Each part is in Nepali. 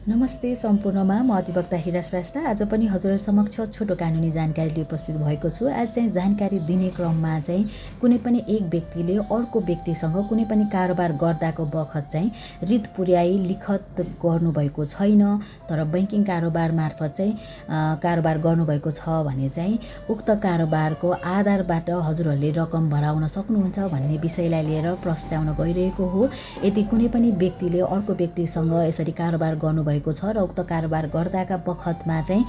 नमस्ते सम्पूर्णमा म अधिवक्ता हिरा श्रेष्ठ आज पनि हजुर समक्ष छोटो कानुनी जानकारी लिएर उपस्थित भएको छु। आज चाहिँ जानकारी दिने क्रममा चाहिँ कुनै पनि एक व्यक्तिले अर्को व्यक्तिसँग कुनै पनि कारोबार गर्दाको बखत चाहिँ रित पुर्याई लिखत गर्नुभएको छैन, तर बैंकिङ कारोबार मार्फत चाहिँ कारोबार गर्नुभएको छ भने चाहिँ उक्त कारोबारको आधारबाट हजुरहरूले रकम भराउन सक्नुहुन्छ भन्ने विषयलाई लिएर प्रस्तावना गइरहेको हो। यदि कुनै पनि व्यक्तिले अर्को व्यक्तिसँग यसरी कारोबार गर्नुभएको छ र उक्त कारोबार गर्दाका बखतमा चाहिँ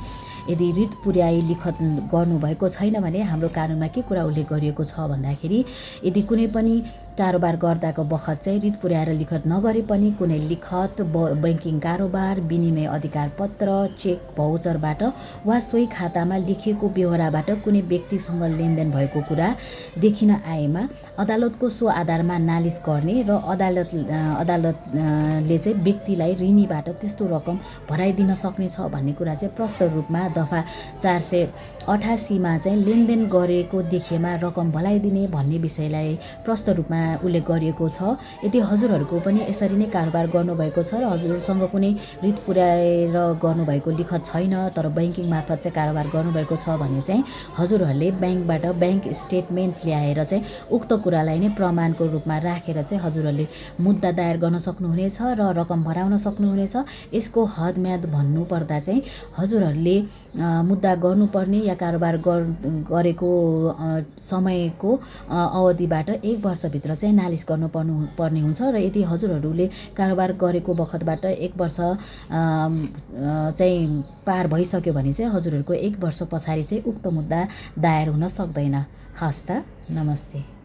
यदि रित पुर्याई लिखत गर्नुभएको छैन भने हाम्रो कानुनमा के कुरा उल्लेख गरिएको छ भन्दाखेरि यदि कुनै पनि कारोबार गर्दाको बखत चाहिँ रित पुर्याएर लिखत नगरे पनि कुनै लिखत बैंकिङ कारोबार विनिमय अधिकार पत्र चेक भाउचरबाट वा सोही खातामा लेखिएको बेहोराबाट कुनै व्यक्तिसँग लेनदेन भएको कुरा देखिन आएमा अदालतको सो आधारमा नालिस गर्ने र अदालतले चाहिँ व्यक्तिलाई ऋणीबाट त्यस्तो रकम भराइदिन सक्नेछ भन्ने कुरा चाहिँ प्रष्ट रूपमा दफा 488 मा चाहिँ लेनदेन गरेको देखिएमा रकम भलाइदिने भन्ने विषयलाई प्रष्ट रूपमा उल्लेख गरिएको छ। यदि हजुरहरूको पनि यसरी नै कारोबार गर्नुभएको छ र हजुरसँग कुनै रित पुर्याएर गर्नुभएको लिखत छैन तर बैंकिङ मार्फत चाहिँ कारोबार गर्नुभएको छ भने चाहिँ हजुरहरूले ब्याङ्कबाट ब्याङ्क स्टेटमेन्ट ल्याएर चाहिँ उक्त कुरालाई नै प्रमाणको रूपमा राखेर चाहिँ हजुरहरूले मुद्दा दायर गर्न सक्नुहुनेछ र रकम भराउन सक्नुहुनेछ। यसको हद म्याद भन्नुपर्दा चाहिँ हजुरहरूले मुद्दा गर्नुपर्ने या कारोबार गरेको समयको अवधिबाट 1 वर्षभित्र चाहिँ नालिस गर्नुपर्ने हुन्छ र यदि हजुरहरूले कारोबार गरेको बखतबाट 1 वर्ष चाहिँ पार भइसक्यो भने चाहिँ हजुरहरूको 1 वर्ष पछाडि चाहिँ उक्त मुद्दा दायर हुन सक्दैन। हस्त नमस्ते।